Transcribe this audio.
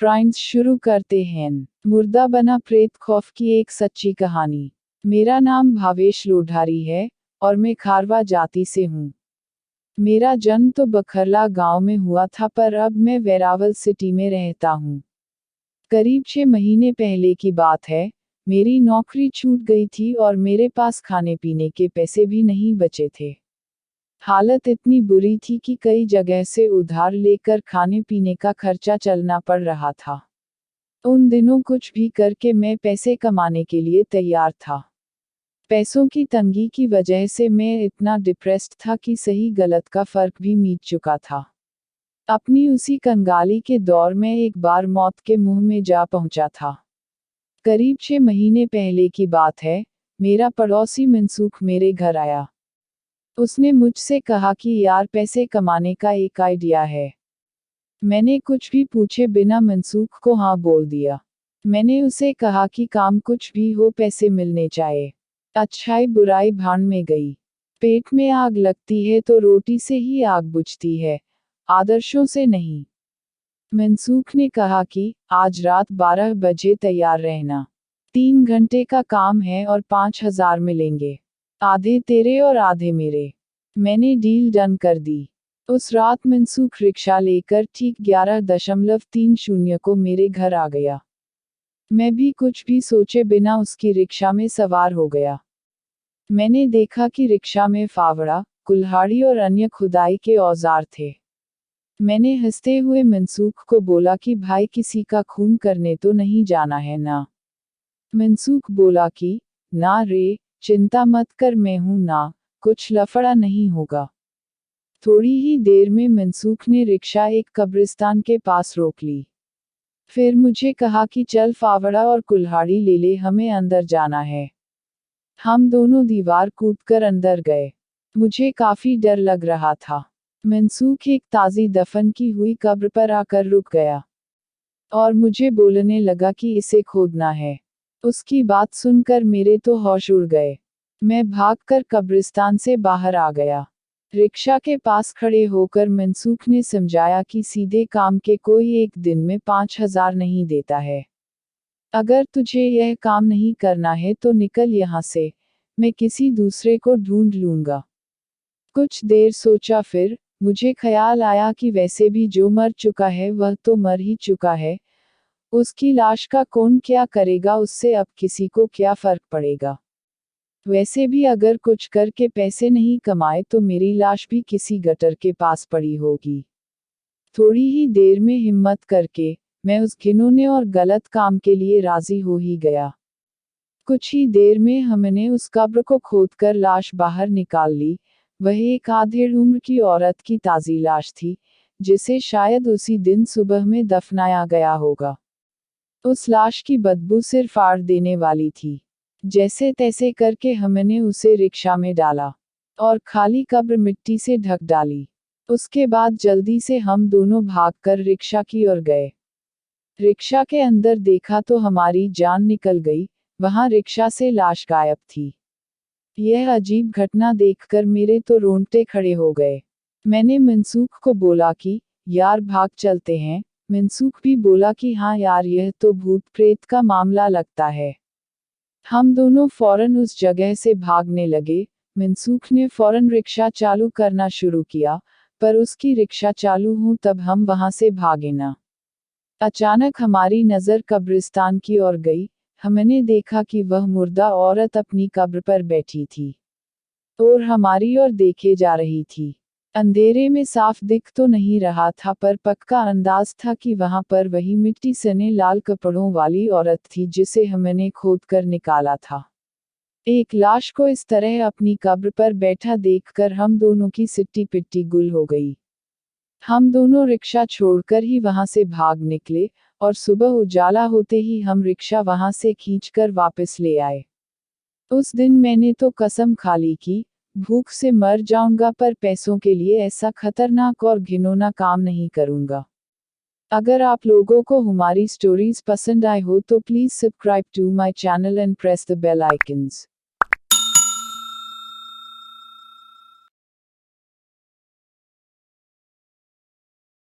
फ्राइंड्स शुरू करते हैं। मुर्दा बना प्रेत खौफ की एक सच्ची कहानी। मेरा नाम भावेश लोढ़ारी है और मैं खारवा जाति से हूँ। मेरा जन्म तो बखरला गांव में हुआ था, पर अब मैं वेरावल सिटी में रहता हूँ। करीब 6 महीने पहले की बात है। मेरी नौकरी छूट गई थी और मेरे पास खाने पीने के पैसे भी नहीं बचे थे। हालत इतनी बुरी थी कि कई जगह से उधार लेकर खाने पीने का खर्चा चलना पड़ रहा था। उन दिनों कुछ भी करके मैं पैसे कमाने के लिए तैयार था। पैसों की तंगी की वजह से मैं इतना डिप्रेस्ड था कि सही गलत का फर्क भी मिट चुका था। अपनी उसी कंगाली के दौर में एक बार मौत के मुंह में जा पहुंचा था। करीब 6 महीने पहले की बात है। मेरा पड़ोसी मनसूख मेरे घर आया। उसने मुझसे कहा कि यार, पैसे कमाने का एक आइडिया है। मैंने कुछ भी पूछे बिना मनसूख को हाँ बोल दिया। मैंने उसे कहा कि काम कुछ भी हो, पैसे मिलने चाहिए। अच्छाई बुराई भान में गई। पेट में आग लगती है तो रोटी से ही आग बुझती है, आदर्शों से नहीं। मनसूख ने कहा कि आज रात 12 बजे तैयार रहना। 3 घंटे का काम है और 5,000 मिलेंगे। आधे तेरे और आधे मेरे। मैंने डील डन कर दी। उस रात मनसूख रिक्शा लेकर ठीक 11:30 को मेरे घर आ गया। मैं भी कुछ भी सोचे बिना उसकी रिक्शा में सवार हो गया। मैंने देखा कि रिक्शा में फावड़ा, कुल्हाड़ी और अन्य खुदाई के औजार थे। मैंने हंसते हुए मनसूख को बोला कि भाई, किसी का खून करने तो नहीं जाना है ना। मनसूख बोला कि ना रे, चिंता मत कर, मैं हूं ना, कुछ लफड़ा नहीं होगा। थोड़ी ही देर में मनसूख ने रिक्शा एक कब्रिस्तान के पास रोक ली। फिर मुझे कहा कि चल फावड़ा और कुल्हाड़ी ले ले, हमें अंदर जाना है। हम दोनों दीवार कूदकर अंदर गए। मुझे काफी डर लग रहा था। मनसूख एक ताजी दफन की हुई कब्र पर आकर रुक गया और मुझे बोलने लगा कि इसे खोदना है। उसकी बात सुनकर मेरे तो होश उड़ गए। मैं भागकर कब्रिस्तान से बाहर आ गया। रिक्शा के पास खड़े होकर मनसूख ने समझाया कि सीधे काम के कोई एक दिन में 5,000 नहीं देता है। अगर तुझे यह काम नहीं करना है तो निकल यहाँ से, मैं किसी दूसरे को ढूंढ लूंगा। कुछ देर सोचा, फिर मुझे ख्याल आया कि वैसे भी जो मर चुका है वह तो मर ही चुका है। उसकी लाश का कौन क्या करेगा, उससे अब किसी को क्या फर्क पड़ेगा। वैसे भी अगर कुछ करके पैसे नहीं कमाए तो मेरी लाश भी किसी गटर के पास पड़ी होगी। थोड़ी ही देर में हिम्मत करके मैं उस घिनौने और गलत काम के लिए राजी हो ही गया। कुछ ही देर में हमने उस कब्र को खोदकर लाश बाहर निकाल ली। वह एक आधे उम्र की औरत की ताजी लाश थी, जिसे शायद उसी दिन सुबह में दफनाया गया होगा। उस लाश की बदबू सिर फाड़ देने वाली थी। जैसे तैसे करके हमने उसे रिक्शा में डाला और खाली कब्र मिट्टी से ढक डाली। उसके बाद जल्दी से हम दोनों भागकर रिक्शा की ओर गए। रिक्शा के अंदर देखा तो हमारी जान निकल गई। वहां रिक्शा से लाश गायब थी। यह अजीब घटना देखकर मेरे तो रोंगटे खड़े हो गए। मैंने मनसूख को बोला कि यार, भाग चलते हैं। मनसूख भी बोला कि हाँ यार, यह तो भूत प्रेत का मामला लगता है। हम दोनों फौरन उस जगह से भागने लगे। मनसूख ने फौरन रिक्शा चालू करना शुरू किया, पर उसकी रिक्शा चालू हो तब हम वहां से भागे ना। अचानक हमारी नज़र कब्रिस्तान की ओर गई। हमने देखा कि वह मुर्दा औरत अपनी कब्र पर बैठी थी और हमारी ओर देखे जा रही थी। अंधेरे में साफ दिख तो नहीं रहा था, पर पक्का अंदाज था कि वहां पर वही मिट्टी सने लाल कपड़ों वाली औरत थी जिसे हमने खोदकर निकाला था। एक लाश को इस तरह अपनी कब्र पर बैठा देखकर हम दोनों की सिट्टी पिट्टी गुल हो गई। हम दोनों रिक्शा छोड़कर ही वहां से भाग निकले और सुबह उजाला होते ही हम रिक्शा वहां से खींचकर वापस ले आए। उस दिन मैंने तो कसम खा ली कि भूख से मर जाऊंगा, पर पैसों के लिए ऐसा खतरनाक और घिनौना काम नहीं करूंगा। अगर आप लोगों को हमारी स्टोरीज पसंद आए हो तो please subscribe to my channel and press the bell icons.